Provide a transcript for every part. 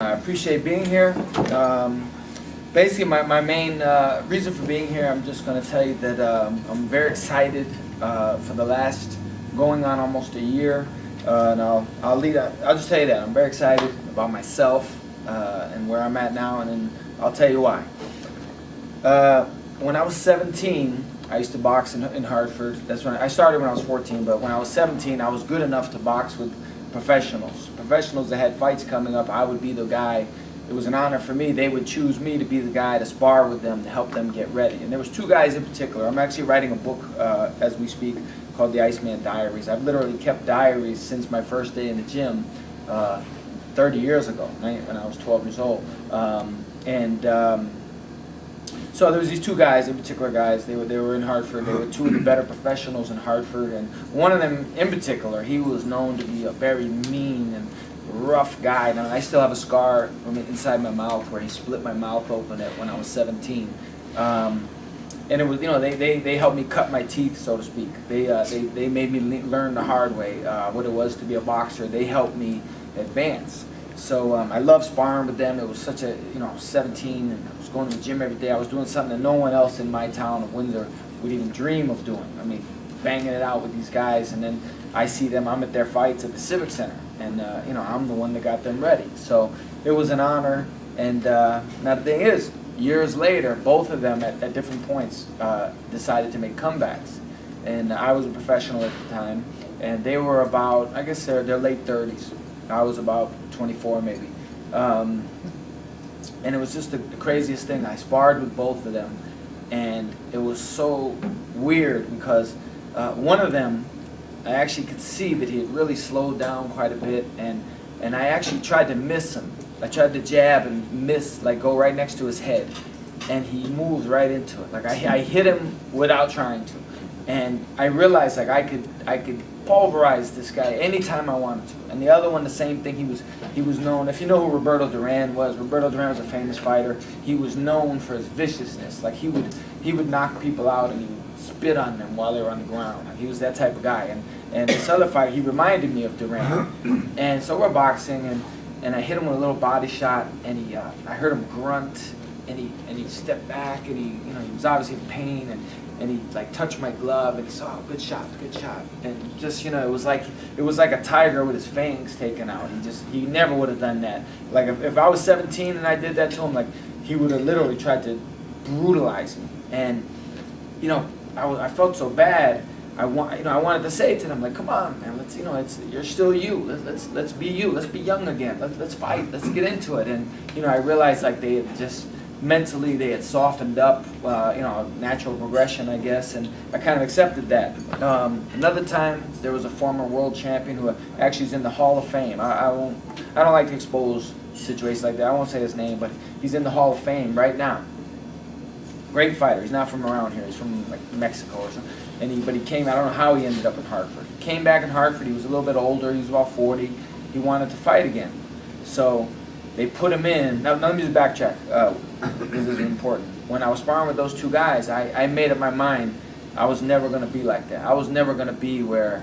I appreciate being here. Basically, my main reason for being here, I'm just going to tell you that I'm very excited for the last going on almost a year. And I'll just tell you that I'm very excited about myself and where I'm at now, and then I'll tell you why. When I was 17, I used to box in Hartford. That's when I started when I was 14, but when I was 17, I was good enough to box with professionals that had fights coming up. I would be the guy. It was an honor for me. They would choose me to be the guy to spar with them, to help them get ready. And there was two guys in particular. I'm actually writing a book as we speak called the Iceman Diaries. I've literally kept diaries since my first day in the gym 30 years ago, when I was 12 years old. So there was these two guys, in particular guys. They were in Hartford. They were two of the better professionals in Hartford, and one of them in particular, he was known to be a very mean and rough guy. And I still have a scar from inside my mouth where he split my mouth open when I was 17. And it was, they helped me cut my teeth, so to speak. They made me learn the hard way what it was to be a boxer. They helped me advance. So I love sparring with them. It was such a, 17, and I was going to the gym every day. I was doing something that no one else in my town of Windsor would even dream of doing. I mean, banging it out with these guys, and then I see them, I'm at their fights at the Civic Center, and I'm the one that got them ready. So it was an honor, and now the thing is, years later, both of them at different points decided to make comebacks. And I was a professional at the time, and they were about, I guess they're late 30s. I was about 24 maybe. And it was just the craziest thing. I sparred with both of them, and it was so weird because one of them, I actually could see that he had really slowed down quite a bit, and I actually tried to miss him. I tried to jab and miss, like go right next to his head, and he moved right into it. Like I hit him without trying to, and I realized like I could pulverize this guy anytime I wanted to. And the other one, the same thing. He was known. If you know who Roberto Duran was a famous fighter. He was known for his viciousness. Like he would knock people out and he would spit on them while they were on the ground. Like, he was that type of guy. And this other fighter, he reminded me of Duran. And so we're boxing, and I hit him with a little body shot, and I heard him grunt, and he stepped back, and he was obviously in pain, and he like touched my glove, and he said, "Oh, good shot," and just it was like a tiger with his fangs taken out. He never would have done that. Like if I was 17 and I did that to him, like he would have literally tried to brutalize me. And I felt so bad. I wanted to say to them, like, come on, man, let's you're still you. Let's be you. Let's be young again. Let's fight. Let's get into it. And I realized like they had just mentally they had softened up, natural progression, I guess, and I kind of accepted that. Another time, there was a former world champion who actually is in the Hall of Fame. I don't like to expose situations like that. I won't say his name, but he's in the Hall of Fame right now. Great fighter. He's not from around here. He's from like Mexico or something. But he came. I don't know how he ended up in Hartford. He came back in Hartford. He was a little bit older. He was about 40. He wanted to fight again, so they put him in. Now let me just backtrack. This is important. When I was sparring with those two guys, I made up my mind I was never going to be like that. I was never going to be where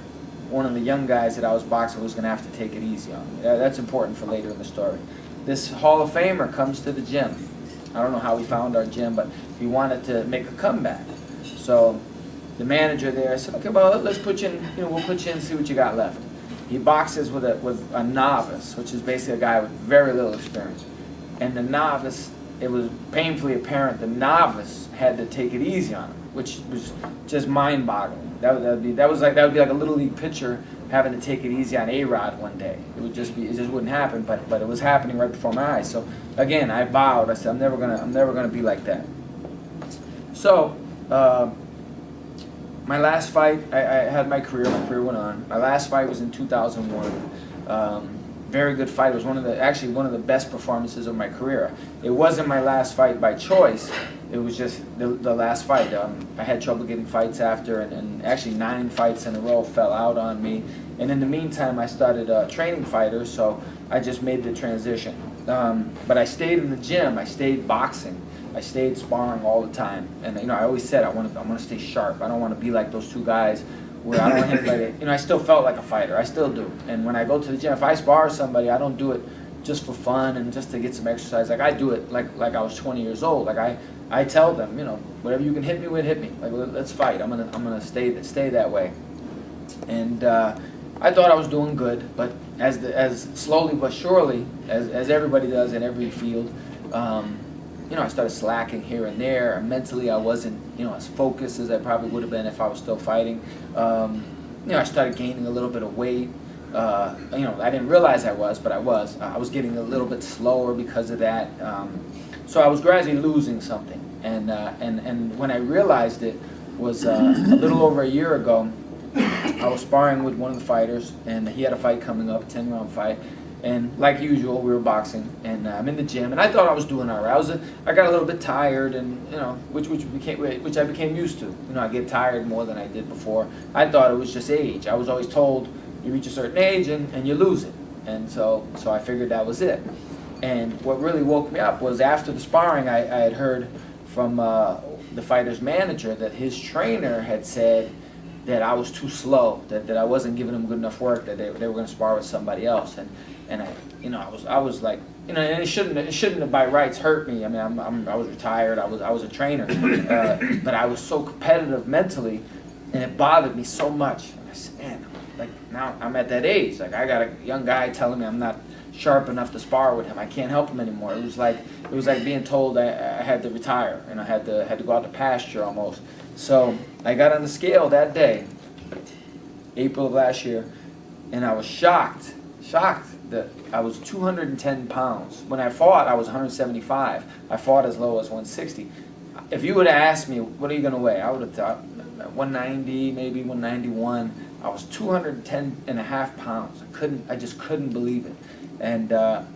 one of the young guys that I was boxing was going to have to take it easy on me. That's important for later in the story. This Hall of Famer comes to the gym. I don't know how he found our gym, but he wanted to make a comeback. So the manager there said, "Okay, well, let's put you in. We'll put you in and see what you got left." He boxes with a novice, which is basically a guy with very little experience. And the novice, it was painfully apparent the novice had to take it easy on him, which was just mind-boggling. That would be like a little league pitcher having to take it easy on A-Rod one day. It just wouldn't happen, but it was happening right before my eyes. So again, I vowed. I said I'm never gonna be like that. So my last fight, I had my career went on. My last fight was in 2001. Very good fight. It was one of the best performances of my career. It wasn't my last fight by choice. It was just the last fight. I had trouble getting fights after, and actually 9 fights in a row fell out on me. And in the meantime, I started training fighters, so I just made the transition. But I stayed in the gym. I stayed boxing. I stayed sparring all the time, and I always said I want to stay sharp. I don't want to be like those two guys where I don't want anybody. I still felt like a fighter. I still do. And when I go to the gym, if I spar somebody, I don't do it just for fun and just to get some exercise. Like I do it like I was 20 years old. Like I tell them, you know, whatever you can hit me with, hit me. Like let's fight. I'm gonna stay that way. And I thought I was doing good, but as slowly but surely, as everybody does in every field, you know, I started slacking here and there. And mentally, I wasn't, you know, as focused as I probably would have been if I was still fighting. You know, I started gaining a little bit of weight. You know, I didn't realize I was, but I was. I was getting a little bit slower because of that. So I was gradually losing something. And when I realized it was a little over a year ago. I was sparring with one of the fighters, and he had a fight coming up, a 10-round fight. And like usual, we were boxing, and I'm in the gym, and I thought I was doing all right. I got a little bit tired, and you know, which I became used to. You know, I get tired more than I did before. I thought it was just age. I was always told you reach a certain age and you lose it, and so I figured that was it. And what really woke me up was after the sparring, I had heard from the fighter's manager that his trainer had said that I was too slow, that I wasn't giving them good enough work, that they were going to spar with somebody else, and I, you know, I was like, you know, and it shouldn't have by rights hurt me. I mean, I was retired, I was a trainer, but I was so competitive mentally, and it bothered me so much. And I said, man, like now I'm at that age, like I got a young guy telling me I'm not sharp enough to spar with him. I can't help him anymore. It was like being told I had to retire, and I had to go out to pasture almost. So I got on the scale that day, April of last year, and I was shocked that I was 210 pounds. When I fought, I was 175. I fought as low as 160. If you would have asked me, what are you going to weigh? I would have thought 190, maybe 191. I was 210 and a half pounds. I just couldn't believe it. And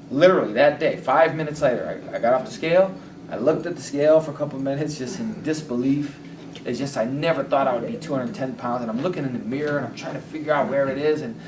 literally that day, 5 minutes later, I got off the scale. I looked at the scale for a couple of minutes just in disbelief. It's just I never thought I would be 210 pounds, and I'm looking in the mirror and I'm trying to figure out where it is, and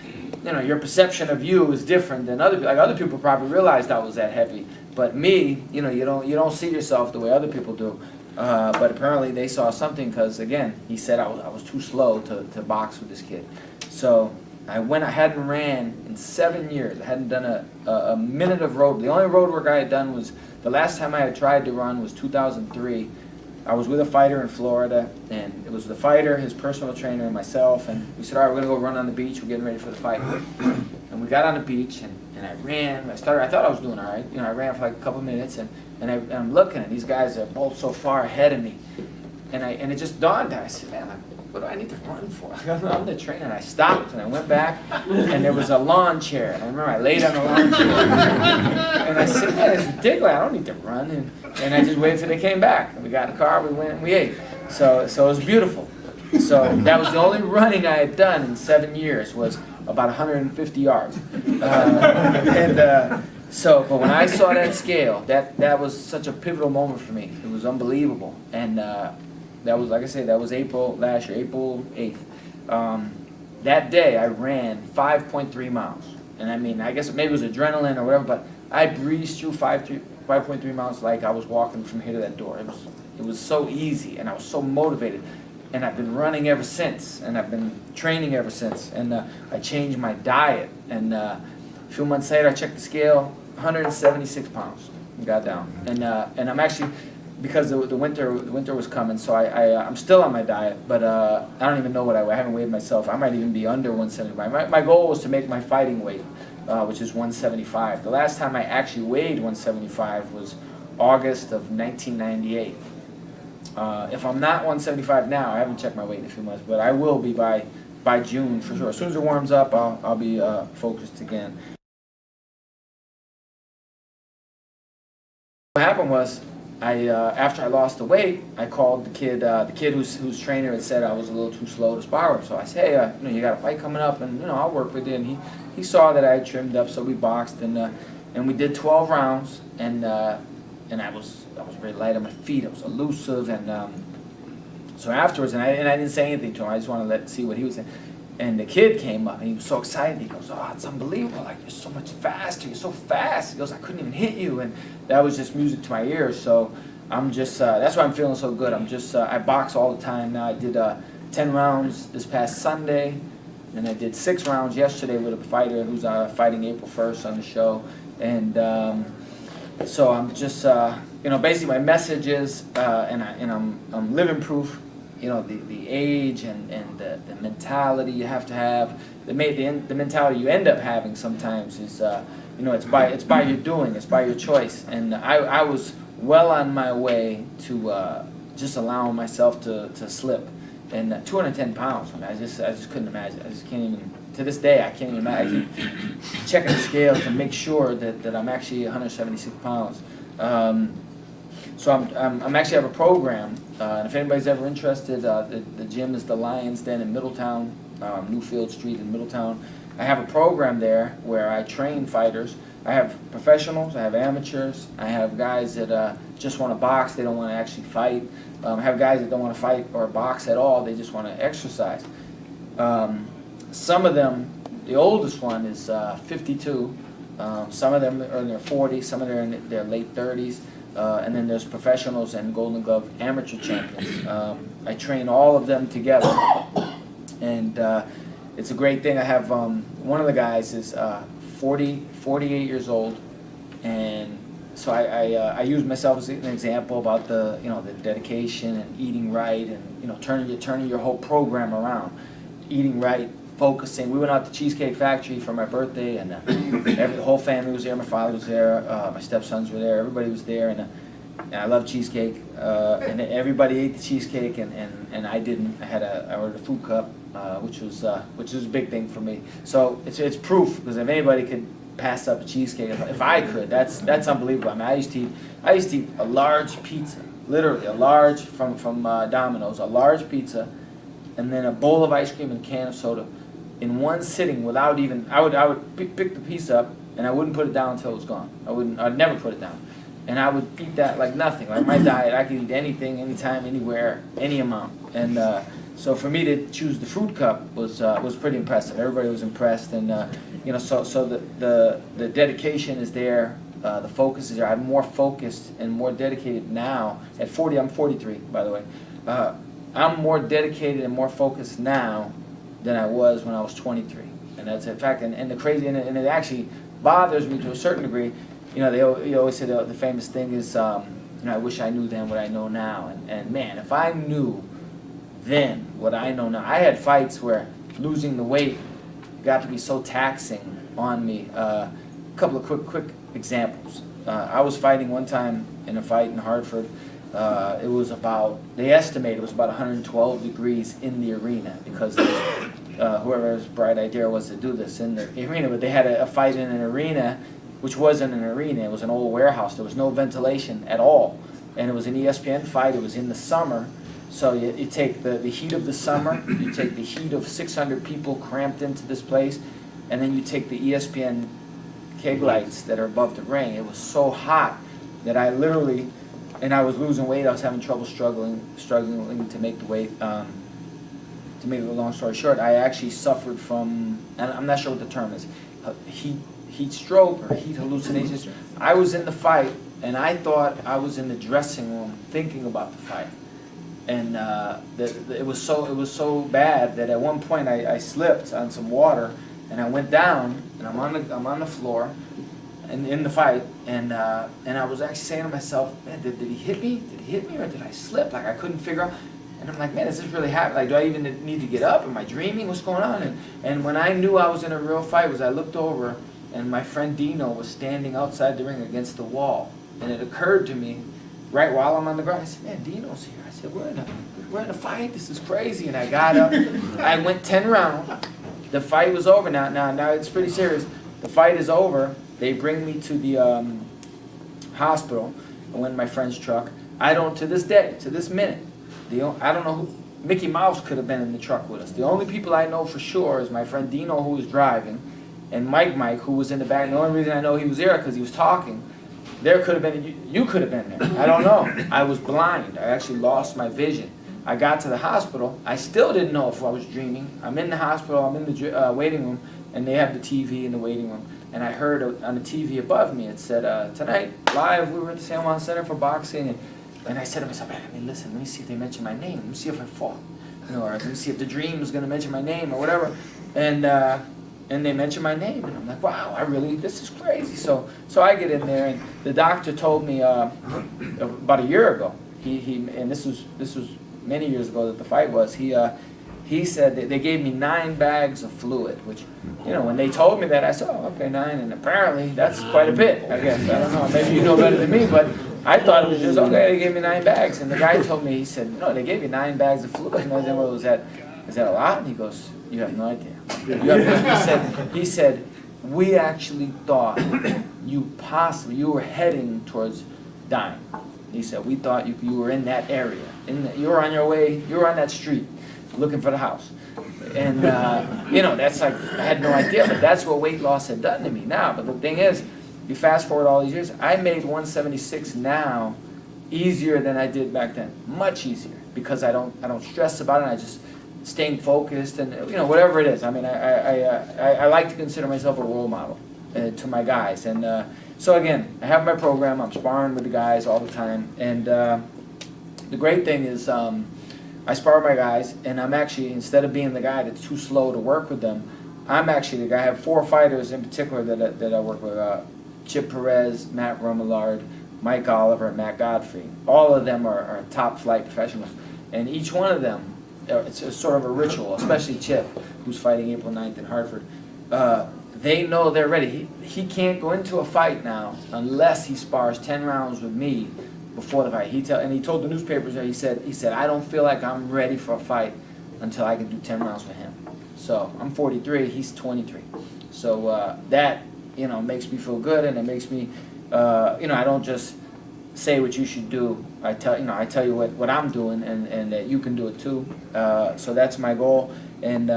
you know, your perception of you is different than other people. Like other people probably realized I was that heavy, but me, you know, you don't see yourself the way other people do. But apparently they saw something because again, he said I was too slow to box with this kid. So I hadn't ran in 7 years. I hadn't done a minute of road. The only road work I had done was the last time I had tried to run was 2003. I was with a fighter in Florida, and it was the fighter, his personal trainer, and myself, and we said, all right, we're going to go run on the beach. We're getting ready for the fight. And we got on the beach, and I ran. I thought I was doing all right. You know, I ran for like a couple minutes, and I'm looking, and these guys are both so far ahead of me. And it just dawned on me. I said, man, what do I need to run for? I'm the trainer. And I stopped, and I went back, and there was a lawn chair. And I remember I laid on the lawn chair. And I said, man, it's ridiculous. I don't need to run. And I just waited till they came back. And we got in the car, we went, and we ate. So it was beautiful. So that was the only running I had done in 7 years, was about 150 yards. But when I saw that scale, that was such a pivotal moment for me. It was unbelievable. And that was, like I say, that was April last year, April 8th. That day I ran 5.3 miles. And I mean, I guess maybe it was adrenaline or whatever, but I breezed through 5.3 miles like I was walking from here to that door. It was so easy, and I was so motivated. And I've been running ever since, and I've been training ever since. And I changed my diet. And a few months later, I checked the scale, 176 pounds. Got down. And I'm actually, because the winter was coming, so I'm still on my diet, but I don't even know what I weigh. I haven't weighed myself. I might even be under 175. My goal was to make my fighting weight, which is 175. The last time I actually weighed 175 was August of 1998. If I'm not 175 now, I haven't checked my weight in a few months, but I will be by June for sure. As soon as it warms up, I'll be focused again. What happened was, after I lost the weight, I called the kid whose trainer had said I was a little too slow to spar with. So I said, hey, you got a fight coming up, and I'll work with you. And he saw that I had trimmed up, so we boxed, and we did 12 rounds, and I was very light on my feet. I was elusive, and so afterwards, and I didn't say anything to him. I just wanted to see what he was saying. And the kid came up, and he was so excited. He goes, oh, it's unbelievable. Like, you're so much faster. You're so fast. He goes, I couldn't even hit you. And that was just music to my ears. So I'm just, that's why I'm feeling so good. I box all the time now. I did 10 rounds this past Sunday. And I did 6 rounds yesterday with a fighter who's fighting April 1st on the show. And so I'm just, basically my message is, I'm living proof, the age and the mentality you have to have, the mentality you end up having sometimes is, it's by your doing, it's by your choice. And I was well on my way to just allowing myself to slip. And 210 pounds, I just couldn't imagine. I just can't even, to this day, I can't even imagine. I keep checking the scale to make sure that I'm actually 176 pounds. So I'm actually have a program, and if anybody's ever interested, the gym is the Lions Den in Middletown, Newfield Street in Middletown. I have a program there where I train fighters. I have professionals, I have amateurs, I have guys that just want to box, they don't want to actually fight. I have guys that don't want to fight or box at all, they just want to exercise. Some of them, the oldest one is 52, some of them are in their 40s, some of them are in their late 30s, and then there's professionals and Golden Glove amateur champions. I train all of them together, and it's a great thing. I have one of the guys is 48 years old, and so I use myself as an example about the dedication and eating right, and turning your whole program around, eating right, focusing. We went out to Cheesecake Factory for my birthday, and the whole family was there. My father was there, my stepsons were there, everybody was there, and I love cheesecake, and everybody ate the cheesecake, and I didn't. I ordered a food cup, which was a big thing for me. So it's proof, because if anybody could pass up a cheesecake, if I could, that's unbelievable. I mean, I used to eat a large pizza, literally a large from Domino's, a large pizza, and then a bowl of ice cream and a can of soda, in one sitting without even. I would pick the piece up and I wouldn't put it down until it was gone. I'd never put it down. And I would eat that like nothing. Like my diet, I could eat anything, anytime, anywhere, any amount. And so for me to choose the fruit cup was pretty impressive. Everybody was impressed, and so the dedication is there. The focus is there. I'm more focused and more dedicated now. At 40, I'm 43, by the way. I'm more dedicated and more focused now than I was when I was 23. And that's a fact. And the crazy, and it actually bothers me to a certain degree. You always say the famous thing is, I wish I knew then what I know now. And man, if I knew then what I know now. I had fights where losing the weight got to be so taxing on me. A couple of quick examples. I was fighting one time in a fight in Hartford. It was they estimated it was about 112 degrees in the arena, because whoever's bright idea was to do this in the arena, but they had a fight in an arena which wasn't an arena. It was an old warehouse. There was no ventilation at all, and it was an ESPN fight. It was in the summer, so you take the heat of the summer, you take the heat of 600 people cramped into this place, and then you take the ESPN keg lights that are above the ring. It was so hot that I literally, and I was losing weight. I was having trouble struggling to make the weight. To make a long story short, I actually suffered from, and I'm not sure what the term is, heat stroke or heat hallucinations. I was in the fight, and I thought I was in the dressing room thinking about the fight, and it was so bad that at one point I slipped on some water, and I went down, and I'm on the floor, and in the fight, and I was actually saying to myself, man, did he hit me? Did he hit me, or did I slip? Like, I couldn't figure out. And I'm like, man, is this really happening? Like, do I even need to get up? Am I dreaming? What's going on? And when I knew I was in a real fight was I looked over, and my friend Dino was standing outside the ring against the wall. And it occurred to me, right while I'm on the ground, I said, man, Dino's here. I said, we're in a fight. This is crazy. And I got up. I went 10 rounds. The fight was over. Now it's pretty serious. The fight is over. They bring me to the hospital. I went in my friend's truck. I don't, to this day, to this minute, I don't know who. Mickey Mouse could have been in the truck with us. The only people I know for sure is my friend Dino, who was driving, and Mike, who was in the back. And the only reason I know he was there because he was talking. There could have been, you could have been there. I don't know. I was blind. I actually lost my vision. I got to the hospital. I still didn't know if I was dreaming. I'm in the hospital. I'm in the waiting room, and they have the TV in the waiting room. And I heard on the TV above me, it said, tonight, live, we were at the San Juan Center for Boxing. And I said to myself, I mean, listen, let me see if they mention my name. Let me see if I fought. Or let me see if the dream is going to mention my name or whatever. And and they mentioned my name, and I'm like, wow, this is crazy. So I get in there, and the doctor told me about a year ago. And this was many years ago that the fight was. He said that they gave me 9 bags of fluid, which, when they told me that, I said, oh, okay, 9, and apparently that's quite a bit, I guess. I don't know, maybe you know better than me, but I thought it was just, okay, they gave me 9 bags. And the guy told me, he said, no, they gave you 9 bags of fluid. And I said, well, is that a lot? And he goes, you have no idea. He said, we actually thought you were heading towards dying. He said, we thought you were in that area. You were on your way, you were on that street looking for the house. And, that's like, I had no idea, but that's what weight loss had done to me now. But the thing is, you fast forward all these years, I made 176 now easier than I did back then. Much easier, because I don't stress about it, I just staying focused and, whatever it is. I mean, I like to consider myself a role model to my guys. And so again, I have my program, I'm sparring with the guys all the time. And the great thing is, I spar with my guys, and I'm actually, instead of being the guy that's too slow to work with them, I'm actually the guy. I have 4 fighters in particular that I work with. Chip Perez, Matt Romillard, Mike Oliver, and Matt Godfrey. All of them are top flight professionals. And each one of them, it's a sort of a ritual, especially Chip, who's fighting April 9th in Hartford. They know they're ready. He can't go into a fight now unless he spars 10 rounds with me before the fight. He told the newspapers that he said, I don't feel like I'm ready for a fight until I can do 10 rounds with him. So I'm 43, he's 23. So that, makes me feel good, and it makes me, I don't just say what you should do. I tell you what I'm doing, and that you can do it too. So that's my goal. And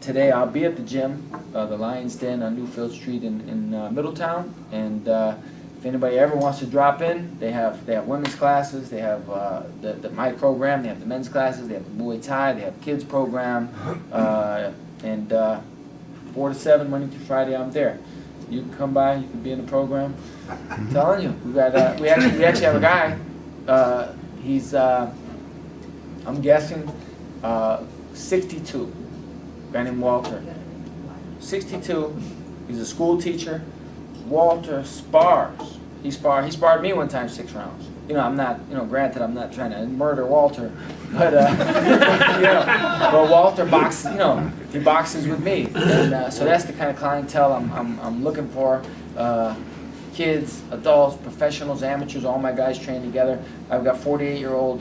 today I'll be at the gym, the Lion's Den on Newfield Street in Middletown. And if anybody ever wants to drop in, they have women's classes, they have my program, they have the men's classes, they have the Muay Thai, they have kids program, and 4 to 7 Monday through Friday I'm there. You can come by, you can be in the program. I'm telling you, we actually have a guy. He's I'm guessing 62. A guy named Walter. 62. He's a school teacher. Walter spars. He sparred me one time 6 rounds. I'm not, granted I'm not trying to murder Walter, but but Walter boxes, he boxes with me, and so that's the kind of clientele I'm looking for. Kids, adults, professionals, amateurs, all my guys train together. I've got 48-year-old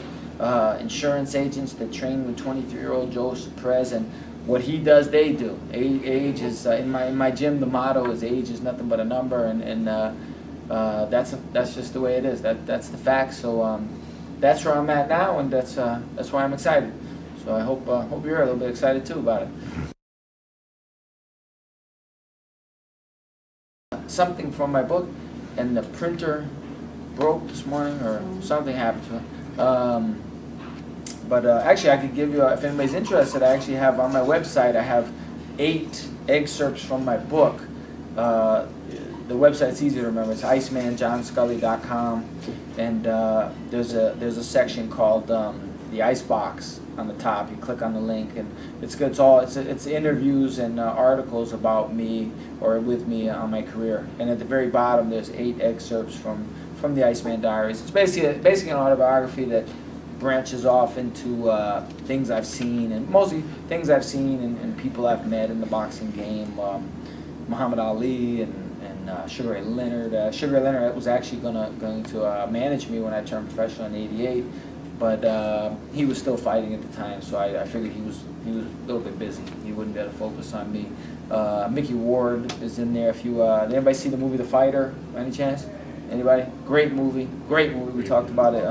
insurance agents that train with 23-year-old Joseph Perez, and what he does, they do. Age is in my gym. The motto is age is nothing but a number, and that's just the way it is. That's the fact. So that's where I'm at now, and that's why I'm excited. So I hope you're a little bit excited too about it. Something from my book, and the printer broke this morning, or something happened to it. But actually, I could give you, if anybody's interested, I actually have on my website, I have 8 excerpts from my book. The website's easy to remember. It's icemanjohnscully.com, and there's a section called the Ice Box on the top. You click on the link, and it's good. It's interviews and articles about me or with me on my career. And at the very bottom, there's 8 excerpts from the Iceman Diaries. It's basically an autobiography that branches off into things I've seen, and mostly things I've seen and people I've met in the boxing game. Muhammad Ali and Sugar Ray Leonard. Sugar Ray Leonard was actually going to manage me when I turned professional in '88, but he was still fighting at the time, so I figured he was a little bit busy. He wouldn't be able to focus on me. Mickey Ward is in there. If you did anybody see the movie The Fighter by any chance? Anybody? Great movie. We talked about it.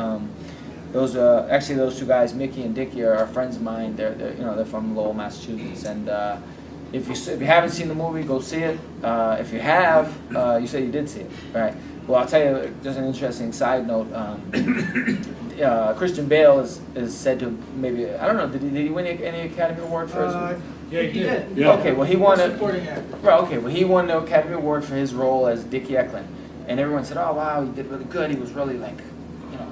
Those 2 guys, Mickey and Dickie, are friends of mine. They're from Lowell, Massachusetts, and if you haven't seen the movie, go see it. If you have, you said you did see it, right? Well, I'll tell you, just an interesting side note. Christian Bale is said to maybe, I don't know, did he win any Academy Award for his? Yeah, he did. Yeah. Okay, well he won Supporting actor. Right, okay, well he won the Academy Award for his role as Dickie Eklund, and everyone said, oh wow, he did really good. He was really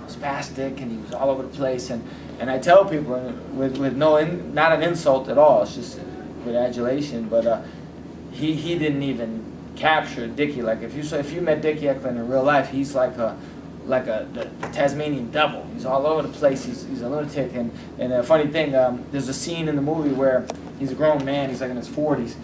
spastic, and he was all over the place. And I tell people with not an insult at all. It's just with adulation. But he didn't even capture Dickie. Like if you met Dickie Eklund in real life, he's like the Tasmanian devil. He's all over the place. He's a lunatic. And a funny thing, there's a scene in the movie where he's a grown man. He's like in his 40s,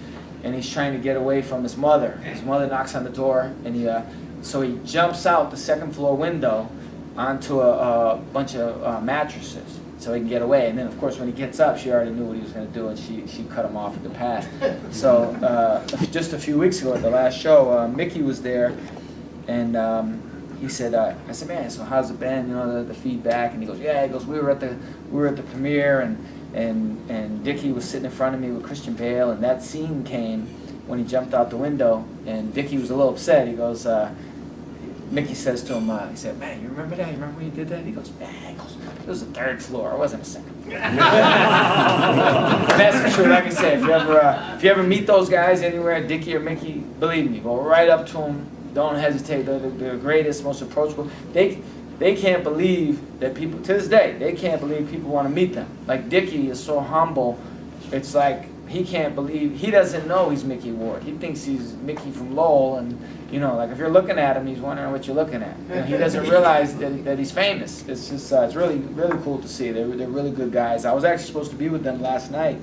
and he's trying to get away from his mother. His mother knocks on the door, and so he jumps out the second floor window onto a bunch of mattresses so he can get away. And then, of course, when he gets up, she already knew what he was going to do, and she cut him off at the pass. So just a few weeks ago at the last show, Mickey was there, and he said, I said, man, so how's it been? You know, the feedback. And he goes, yeah. He goes, we were at the premiere, and Dickie was sitting in front of me with Christian Bale, and that scene came when he jumped out the window, and Dickie was a little upset. He goes, Mickey says to him, he said, man, you remember that? You remember when you did that? He goes, man, it was the third floor. It wasn't a second floor. That's true. Like I said, if you ever meet those guys anywhere, Dickie or Mickey, believe me, go right up to them. Don't hesitate. They're the greatest, most approachable. They can't believe that people, to this day, they can't believe people want to meet them. Like Dickie is so humble. It's like he can't believe, he doesn't know he's Mickey Ward. He thinks he's Mickey from Lowell, and like if you're looking at him, he's wondering what you're looking at. And he doesn't realize that he's famous. It's just it's really really cool to see. They're really good guys. I was actually supposed to be with them last night.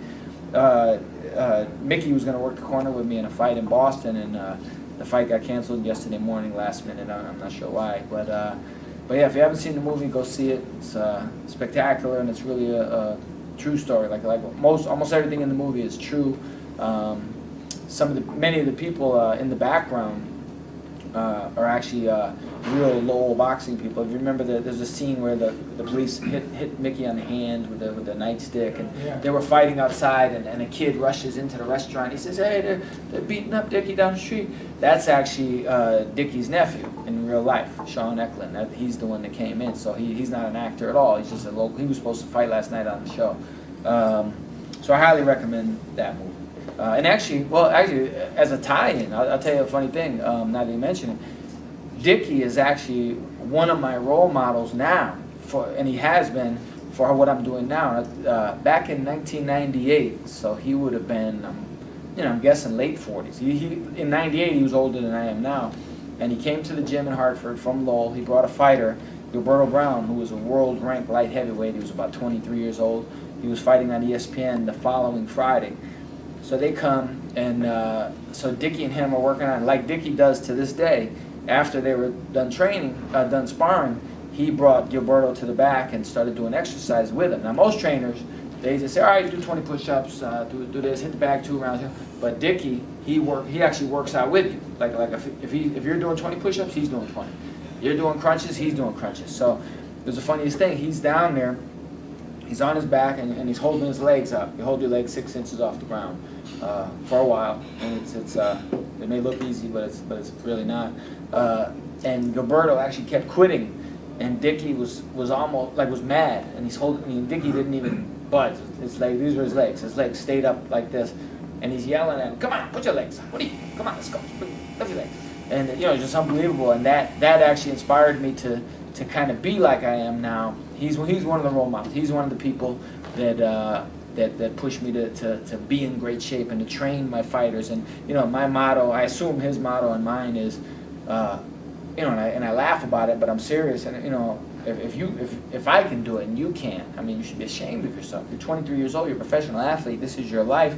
Mickey was going to work the corner with me in a fight in Boston, and the fight got canceled yesterday morning, last minute. I'm not sure why, but yeah, if you haven't seen the movie, go see it. It's spectacular, and it's really a true story. Like almost everything in the movie is true. Many of the people in the background are actually real Lowell boxing people. If you remember, there's a scene where the police hit Mickey on the hand with the nightstick, and they were fighting outside, and a kid rushes into the restaurant. He says, hey, they're beating up Dickie down the street. That's actually Dickie's nephew in real life, Sean Eklund. He's the one that came in, so he's not an actor at all. He's just a local. He was supposed to fight last night on the show. So I highly recommend that movie. And actually, as a tie-in, I'll tell you a funny thing, now that you mention it. Dickie is actually one of my role models now, and he has been for what I'm doing now. Back in 1998, so he would have been, I'm guessing late 40s. In 98, he was older than I am now, and he came to the gym in Hartford from Lowell. He brought a fighter, Gilberto Brown, who was a world-ranked light heavyweight. He was about 23 years old. He was fighting on ESPN the following Friday. So they come, and so Dickie and him are working on, like Dickie does to this day. After they were done done sparring, he brought Gilberto to the back and started doing exercise with him. Now most trainers, they just say, all right, do 20 push-ups, do this, hit the bag 2 rounds. But Dickie, he actually works out with you. Like if you're doing 20 push-ups, he's doing 20. You're doing crunches, he's doing crunches. So there's the funniest thing. He's down there. He's on his back, and he's holding his legs up. You hold your legs 6 inches off the ground for a while, and it may look easy, but it's really not. And Gilberto actually kept quitting, and Dickie was almost was mad, and he's holding. I mean, Dickie didn't even budge. His legs, these were his legs. His legs stayed up like this, and he's yelling at him, "Come on, put your legs up. What are you? Come on, let's go. Lift your legs." And it's just unbelievable, and that actually inspired me to kind of be like I am now. He's one of the role models. He's one of the people that pushed me to be in great shape and to train my fighters. And my motto, I assume his motto and mine is, and I laugh about it, but I'm serious. And if I can do it and you can't, I mean, you should be ashamed of yourself. You're 23 years old. You're a professional athlete. This is your life,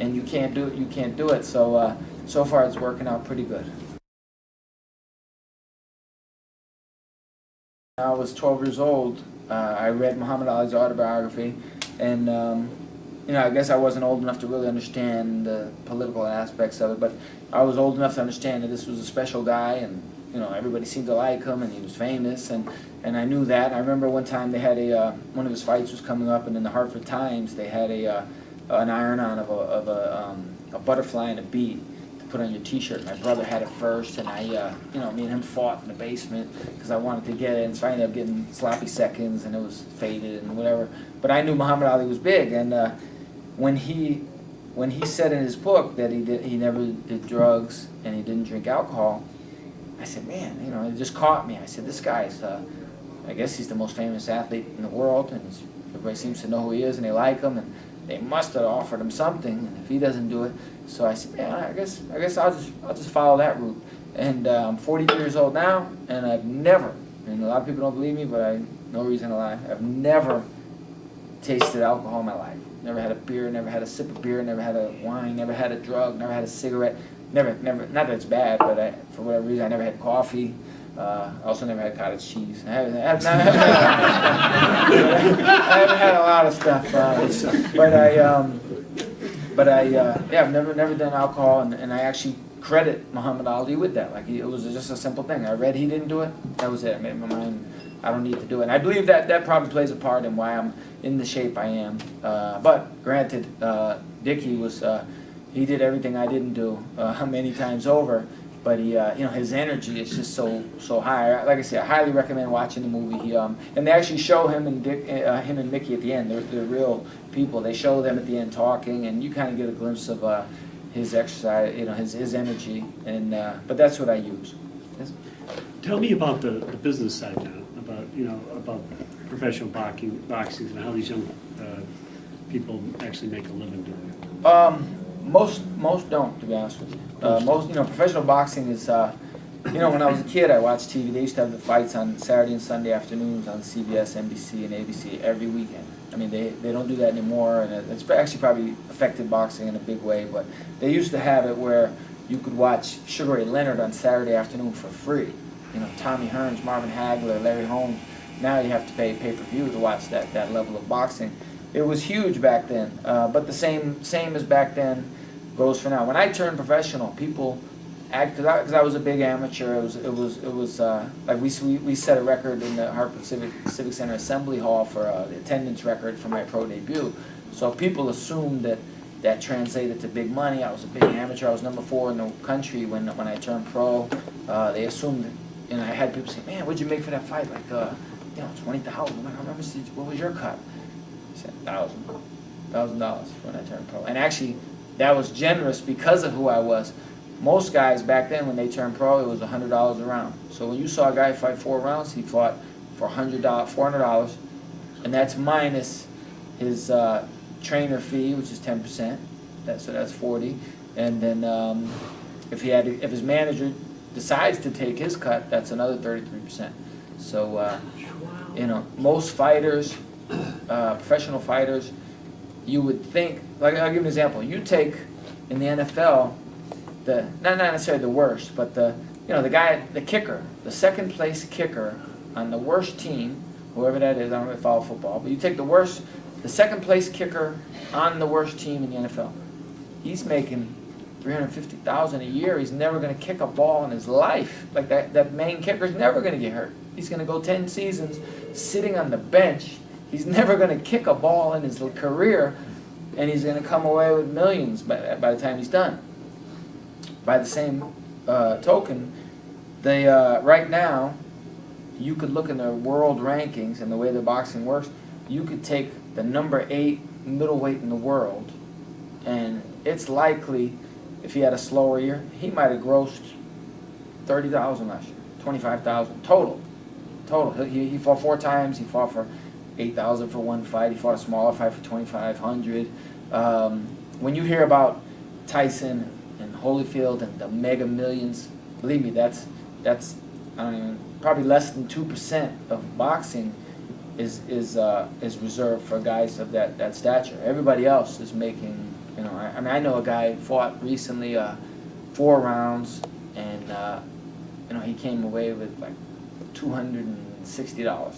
and you can't do it. You can't do it. So so far, it's working out pretty good. When I was 12 years old, I read Muhammad Ali's autobiography, and I guess I wasn't old enough to really understand the political aspects of it, but I was old enough to understand that this was a special guy, and everybody seemed to like him, and he was famous, and I knew that. I remember one time they had one of his fights was coming up, and in the Hartford Times they had an iron-on of a butterfly and a bee put on your t-shirt. My brother had it first, and me and him fought in the basement because I wanted to get it, and so I ended up getting sloppy seconds, and it was faded and whatever. But I knew Muhammad Ali was big, and when he said in his book that he never did drugs and he didn't drink alcohol, I said, man, it just caught me. I said, this guy's, I guess he's the most famous athlete in the world, and everybody seems to know who he is, and they like him, and they must have offered him something, and if he doesn't do it, so I said, man, I guess I'll just follow that route. And I'm 42 years old now, and I've never, and a lot of people don't believe me, but no reason to lie, I've never tasted alcohol in my life. Never had a beer, never had a sip of beer, never had a wine, never had a drug, never had a cigarette, never, not that it's bad, but for whatever reason, I never had coffee. I also never had cottage cheese. I haven't had a lot of stuff, I've never done alcohol, and I actually credit Muhammad Ali with that. Like, it was just a simple thing. I read he didn't do it. That was it. I made up my mind. I don't need to do it. And I believe that probably plays a part in why I'm in the shape I am. But granted, Dickie was he did everything I didn't do many times over. But he, his energy is just so high. Like I said, I highly recommend watching the movie. And they actually show him and him and Mickey at the end. They're real people. They show them at the end talking, and you kind of get a glimpse of his exercise, his energy. And but that's what I use. Yes? Tell me about the business side now, about professional boxing and how these young people actually make a living doing it. Most don't, to be honest with you. Most, professional boxing is, when I was a kid, I watched TV. They used to have the fights on Saturday and Sunday afternoons on CBS, NBC, and ABC every weekend. I mean, they don't do that anymore, and it's actually probably affected boxing in a big way. But they used to have it where you could watch Sugar Ray Leonard on Saturday afternoon for free. Tommy Hearns, Marvin Hagler, Larry Holmes. Now you have to pay pay-per-view to watch that level of boxing. It was huge back then, but the same as back then goes for now. When I turned professional, people because I was a big amateur. It was like we set a record in the Hartford Civic Center Assembly Hall for the attendance record for my pro debut. So people assumed that translated to big money. I was a big amateur. I was number 4 in the country when I turned pro. They assumed, I had people say, "Man, what'd you make for that fight?" Like, $20,000. I'm like, "How much what was your cut?" I said, $1,000 when I turned pro. And actually, that was generous because of who I was. Most guys back then, when they turned pro, it was $100 a round. So when you saw a guy fight 4 rounds, he fought for $400, and that's minus his trainer fee, which is 10%. So that's 40. And then if his manager decides to take his cut, that's another 33%. So most fighters, professional fighters, you would think, like, I'll give you an example. You take in the NFL, not necessarily the worst, but the guy, the kicker, the second place kicker on the worst team, whoever that is. I don't really follow football, but you take the second place kicker on the worst team in the NFL. He's making $350,000 a year. He's never going to kick a ball in his life. Like that main kicker's never going to get hurt. He's going to go 10 seasons sitting on the bench. He's never going to kick a ball in his career, and he's going to come away with millions by the time he's done. By the same token, they right now, you could look in the world rankings and the way the boxing works. You could take the number 8 middleweight in the world, and it's likely, if he had a slower year, he might have grossed $30,000 last year, $25,000 total. He fought 4 times. He fought for $8,000 for one fight. He fought a smaller fight for $2,500. When you hear about Tyson and Holyfield and the mega millions, believe me, that's probably less than 2% of boxing is reserved for guys of that stature. Everybody else is making, I know a guy fought recently 4 rounds, and he came away with like $260.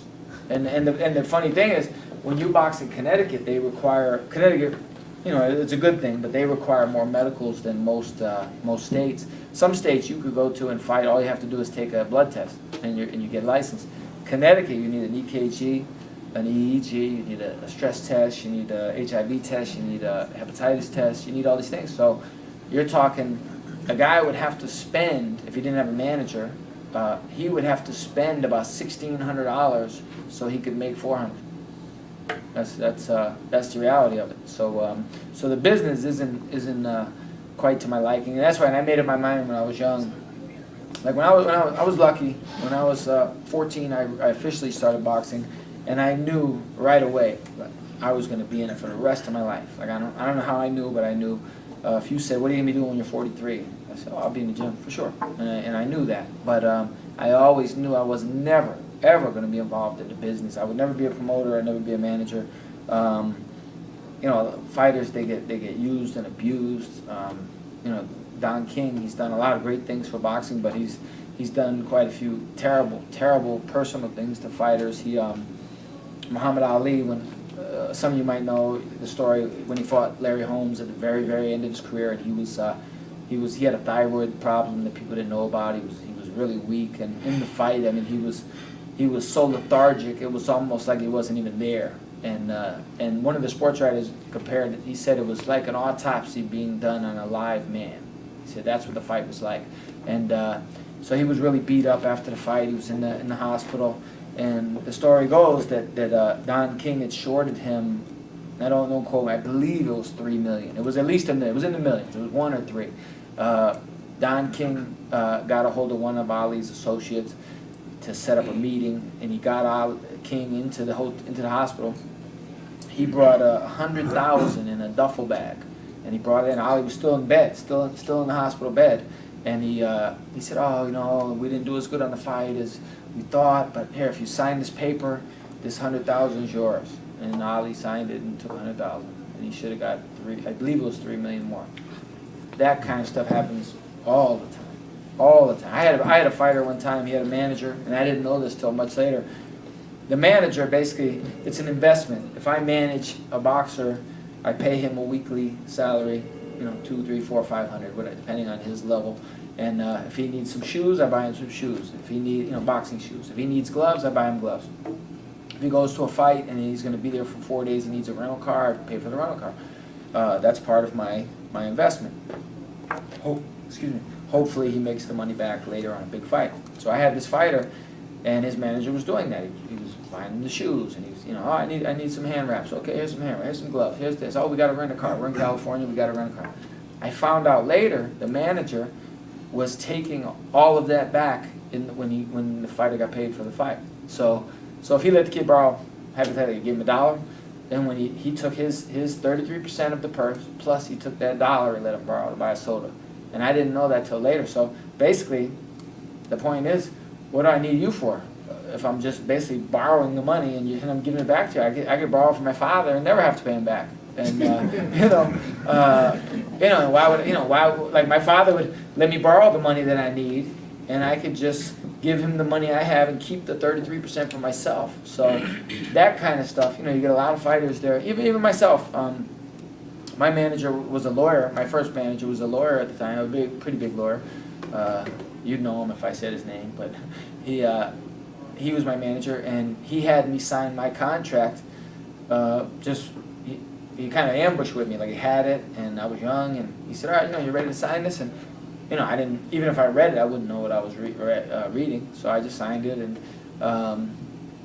And the funny thing is, when you box in Connecticut, it's a good thing, but they require more medicals than most states. Some states you could go to and fight. All you have to do is take a blood test, and you get licensed. Connecticut, you need an EKG, an EEG, you need a stress test, you need a HIV test, you need a hepatitis test, you need all these things. So you're talking, a guy would have to spend, if he didn't have a manager, he would have to spend about $1,600 so he could make $400. That's the reality of it. So the business isn't quite to my liking, and that's why I made up my mind when I was young. Like when I was lucky. When I was 14, I officially started boxing, and I knew right away. I was going to be in it for the rest of my life. Like I don't know how I knew, but I knew. If you said, "What are you gonna be doing when you're 43?" I said, "Oh, I'll be in the gym for sure," and I knew that. But I always knew I was never ever going to be involved in the business. I would never be a promoter. I'd never be a manager. You know, fighters they get used and abused. You know, Don King, he's done a lot of great things for boxing, but he's done quite a few terrible personal things to fighters. Muhammad Ali, when some of you might know the story when he fought Larry Holmes at the very end of his career, and he had a thyroid problem that people didn't know about. He was really weak, and in the fight, I mean, he was so lethargic. It was almost like he wasn't even there. And one of the sports writers compared it. He said it was like an autopsy being done on a live man. He said that's what the fight was like. And so he was really beat up after the fight. He was in the hospital. And the story goes that Don King had shorted him. I don't know, quote me, I believe it was $3 million. It was at least it was in the millions. It was 1 or 3. Don King got a hold of one of Ali's associates to set up a meeting, and he got King into the hospital. He brought $100,000 in a duffel bag, and he brought it in. Ali was still in bed, still in the hospital bed, and he said, "Oh, you know, we didn't do as good on the fight as we thought, but here, if you sign this paper, this $100,000 is yours." And Ali signed it and took $100,000, and he should have got I believe it was $3 million more. That kind of stuff happens all the time, all the time. I had a fighter one time. He had a manager, and I didn't know this till much later. The manager, basically, it's an investment. If I manage a boxer, I pay him a weekly salary, you know, $200, $300, $400, $500, whatever, depending on his level. And if he needs some shoes, I buy him some shoes. If he needs, you know, boxing shoes. If he needs gloves, I buy him gloves. If he goes to a fight and he's going to be there for 4 days, he needs a rental car, I pay for the rental car. That's part of my investment. Hopefully he makes the money back later on a big fight. So I had this fighter, and his manager was doing that. He was buying him the shoes, and he was, you know, "Oh, I need some hand wraps. Okay, here's some hand wraps. Here's some gloves. Here's this. Oh, we got to rent a car. We're in California. We got to rent a car." I found out later the manager was taking all of that back when the fighter got paid for the fight. So if he let the kid borrow, hypothetically, give him $1, then when he took his 33% of the purse, plus he took that $1 and let him borrow to buy a soda. And I didn't know that till later. So basically, the point is, what do I need you for? If I'm just basically borrowing the money and I'm giving it back to you, I could borrow from my father and never have to pay him back. And like my father would let me borrow the money that I need, and I could just give him the money I have and keep the 33% for myself. So that kind of stuff, you know, you get a lot of fighters there. Even myself. My manager was a lawyer. My first manager was a lawyer at the time, a pretty big lawyer. You'd know him if I said his name, but he was my manager, and he had me sign my contract. He kind of ambushed with me, like he had it, and I was young, and he said, "All right, you know, you ready to sign this?" And you know, I didn't. Even if I read it, I wouldn't know what I was reading. So I just signed it, and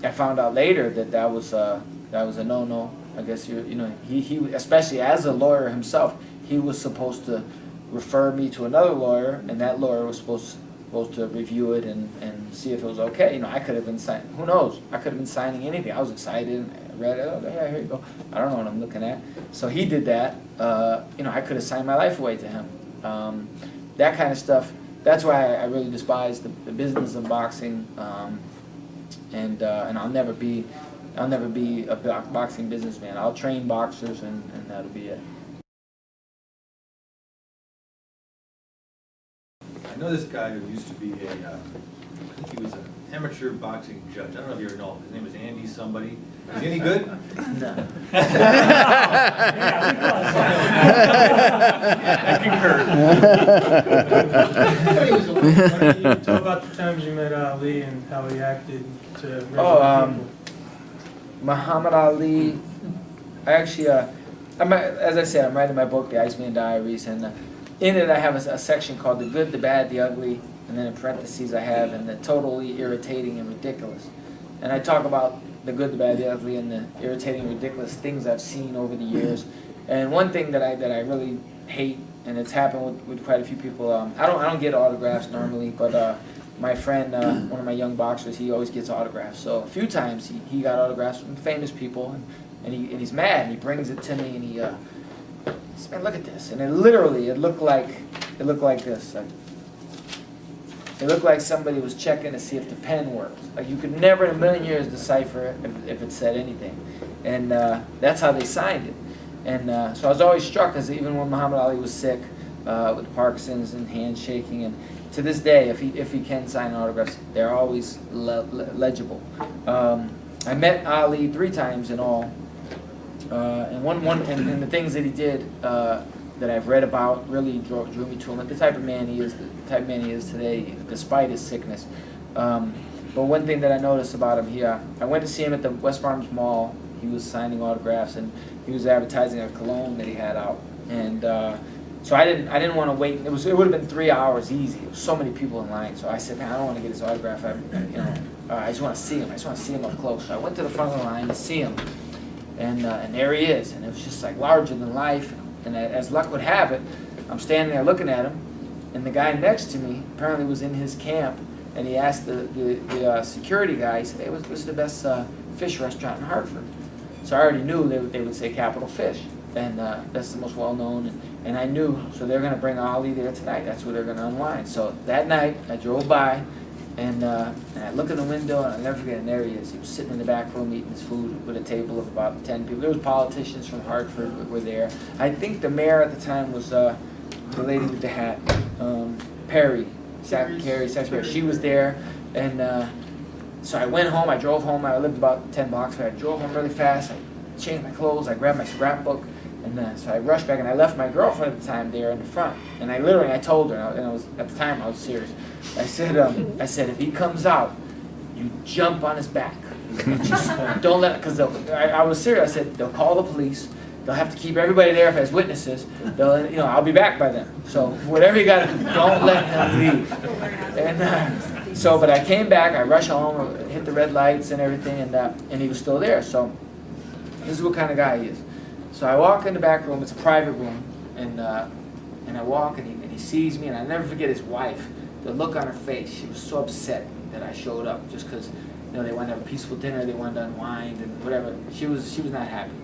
I found out later that was a no-no. I guess he especially as a lawyer himself, he was supposed to refer me to another lawyer, and that lawyer was supposed to review it and see if it was okay. You know, I could have been signing. Who knows? I could have been signing anything. I was excited. And I read it. Oh, yeah, here you go. I don't know what I'm looking at. So he did that. You know, I could have signed my life away to him. That kind of stuff. That's why I really despise the business of boxing. And I'll never be a boxing businessman. I'll train boxers, and that'll be it. I know this guy who used to be I think he was an amateur boxing judge. I don't know if you ever know him. His name is Andy somebody. Is he any good? No. I concur. Talk about the times you met Ali and how he acted to regular people. Muhammad Ali, I actually, as I said, I'm writing my book, The Iceman Diaries, and in it I have a section called The Good, the Bad, the Ugly, and then in parentheses I have and the totally irritating and ridiculous. And I talk about the good, the bad, the ugly, and the irritating and ridiculous things I've seen over the years. And one thing that I really hate, and it's happened with quite a few people, I don't get autographs normally, but my friend, one of my young boxers, he always gets autographs. So a few times he got autographs from famous people, and he's mad, and he brings it to me, and he says, man, look at this, and it looked like this. Like, it looked like somebody was checking to see if the pen worked. Like you could never in a million years decipher it if it said anything, and that's how they signed it. And so I was always struck, because even when Muhammad Ali was sick with Parkinson's and handshaking, and to this day, if he can sign autographs, they're always legible. I met Ali 3 times in all, and the things that he did that I've read about really drew me to him. Like the type of man he is today, despite his sickness. But one thing that I noticed about him, I went to see him at the West Farms Mall. He was signing autographs, and he was advertising a cologne that he had out. And so I didn't want to wait. It would have been 3 hours easy. There was so many people in line. So I said, man, I don't want to get his autograph. I just want to see him. I just want to see him up close. So I went to the front of the line to see him, and there he is. And it was just like larger than life. And as luck would have it, I'm standing there looking at him, and the guy next to me apparently was in his camp, and he asked the security guy, he said, hey, what's the best fish restaurant in Hartford? So I already knew they would say Capital Fish, and that's the most well-known, and I knew, so they're going to bring Ali there tonight. That's where they're going to unwind. So that night, I drove by, and I look in the window, and I'll never forget, and there he is. He was sitting in the back room eating his food with a table of about 10 people. There was politicians from Hartford who were there. I think the mayor at the time was the lady with the hat, Carrie Sachs-Perry. She was there, and so I went home. I drove home. I lived about 10 blocks, so I drove home really fast. I changed my clothes. I grabbed my scrapbook, and so I rushed back, and I left my girlfriend at the time there in the front. And I told her, and at the time I was serious. I said, if he comes out, you jump on his back. Just don't let, because I was serious. I said, they'll call the police. They'll have to keep everybody there as witnesses. I'll be back by then. So whatever you got to do, don't let him leave. And but I came back. I rushed home, hit the red lights and everything, and he was still there. So this is what kind of guy he is. So I walk in the back room. It's a private room, and I walk, and he sees me, and I'll never forget his wife. The look on her face. She was so upset that I showed up, just because they wanted to have a peaceful dinner. They wanted to unwind and whatever. She was not happy.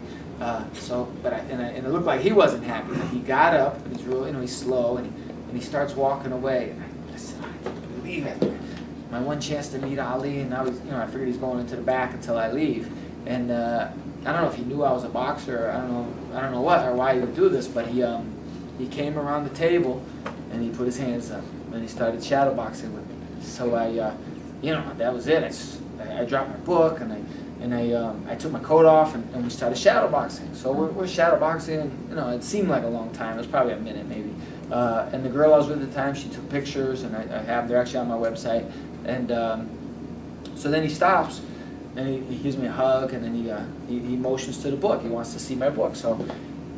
It looked like he wasn't happy. He got up, and he's real, he's slow, and he starts walking away. And I said, I can't believe it. My one chance to meet Ali, and now I figured he's going into the back until I leave. And I don't know if he knew I was a boxer. I don't know what or why he would do this, but he came around the table, and he put his hands up, and he started shadow boxing with me. So that was it. I dropped my book, and I took my coat off, and we started shadow boxing. So we're shadow boxing. It seemed like a long time. It was probably a minute maybe. And the girl I was with at the time, she took pictures, and I have them. They're actually on my website. And so then he stops, and he gives me a hug, and then he motions to the book. He wants to see my book. So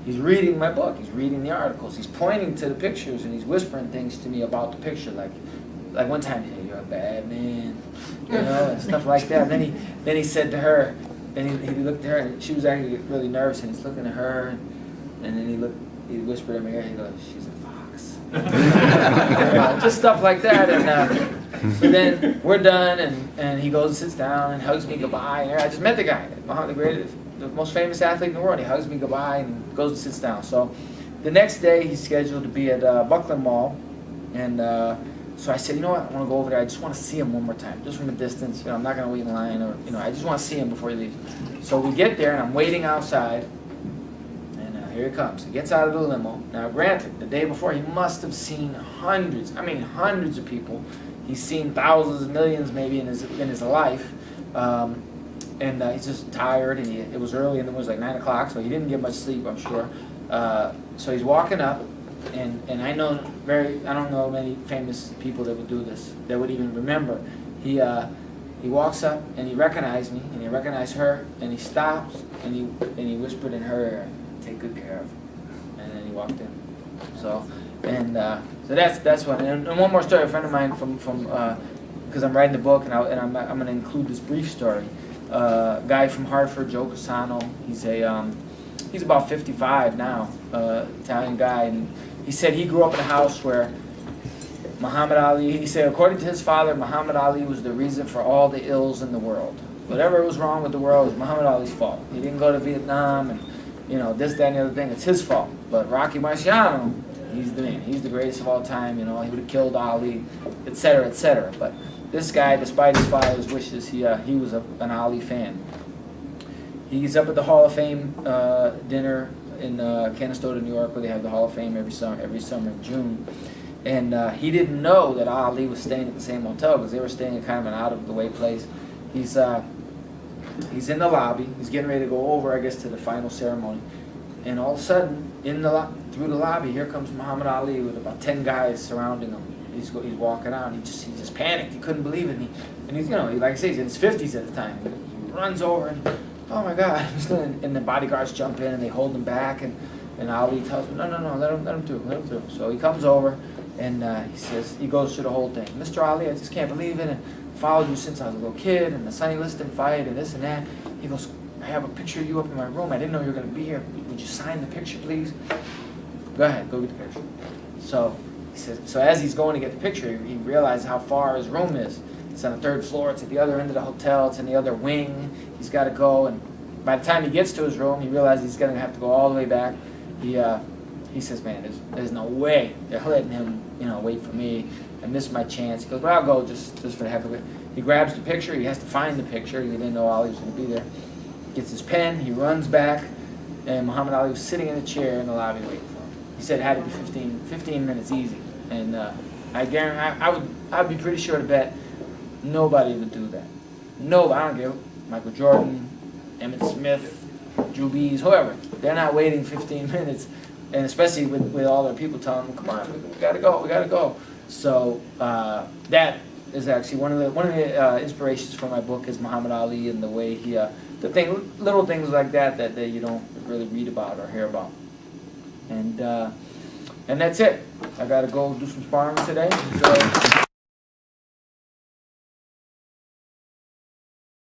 he's reading my book. He's reading the articles. He's pointing to the pictures, and he's whispering things to me about the picture, like one time he said, "You're a bad man," and stuff like that. And then he said to her, then he looked at her, and she was actually really nervous, and he's looking at her, and then he whispered in my ear, he goes, "She's a fox." Just stuff like that. And so then we're done, and he goes and sits down and hugs me goodbye. And I just met the guy, the most famous athlete in the world. He hugs me goodbye and goes and sits down. So the next day he's scheduled to be at Buckland Mall, and so I said, you know what, I want to go over there. I just want to see him one more time, just from a distance. I'm not going to wait in line, or I just want to see him before he leaves. So we get there, and I'm waiting outside, and here he comes. He gets out of the limo. Now, granted, the day before, he must have seen hundreds of people. He's seen thousands, millions, maybe in his life, and he's just tired. And it was early, and it was like 9 o'clock, so he didn't get much sleep, I'm sure. So he's walking up. And I don't know many famous people that would do this, that would even remember. He walks up, and he recognized me, and he recognized her, and he stops, and he whispered in her ear, "Take good care of him." And then he walked in. So that's one. And one more story. A friend of mine from because I'm writing the book, and I'm going to include this brief story. Guy from Hartford, Joe Casano. He's about 55 now. Italian guy, and he said he grew up in a house where Muhammad Ali, he said, according to his father, Muhammad Ali was the reason for all the ills in the world. Whatever was wrong with the world was Muhammad Ali's fault. He didn't go to Vietnam and, this, that, and the other thing. It's his fault. But Rocky Marciano, he's the man. He's the greatest of all time. He would have killed Ali, etc., etc. But this guy, despite his father's wishes, he was an Ali fan. He's up at the Hall of Fame dinner in Canastota, New York, where they have the Hall of Fame every summer in June. And he didn't know that Ali was staying at the same hotel because they were staying in kind of an out-of-the-way place. He's in the lobby. He's getting ready to go over, I guess, to the final ceremony. And all of a sudden, through the lobby, here comes Muhammad Ali with about 10 guys surrounding him. He's walking out. He just panicked. He couldn't believe it. And he's, like I say, he's in his 50s at the time. He runs over and, oh my God! And the bodyguards jump in and they hold him back. And Ali tells him, no, let him through. So he comes over and he goes through the whole thing. Mr. Ali, I just can't believe it. And followed you since I was a little kid, and the Sonny Liston fight, and this and that. He goes, I have a picture of you up in my room. I didn't know you were going to be here. Would you sign the picture, please? Go ahead, go get the picture. So he says, so as he's going to get the picture, he realizes how far his room is. It's on the 3rd floor. It's at the other end of the hotel. It's in the other wing. He's got to go, and by the time he gets to his room, he realizes he's going to have to go all the way back. He says, man, there's no way they're letting him, wait for me. I missed my chance. He goes, well, I'll go just for the heck of it. He grabs the picture. He has to find the picture. He didn't know Ali was going to be there. Gets his pen. He runs back, and Muhammad Ali was sitting in a chair in the lobby waiting for him. He said it had to be 15 minutes easy. And I guarantee, I'd be pretty sure to bet nobody would do that. Nobody. I don't care. Michael Jordan, Emmett Smith, Drew Brees, whoever. They're not waiting 15 minutes, and especially with all their people telling them, come on, we gotta go. So that is actually one of the inspirations for my book is Muhammad Ali and the way he little things like that you don't really read about or hear about. And that's it. I gotta go do some sparring today. So,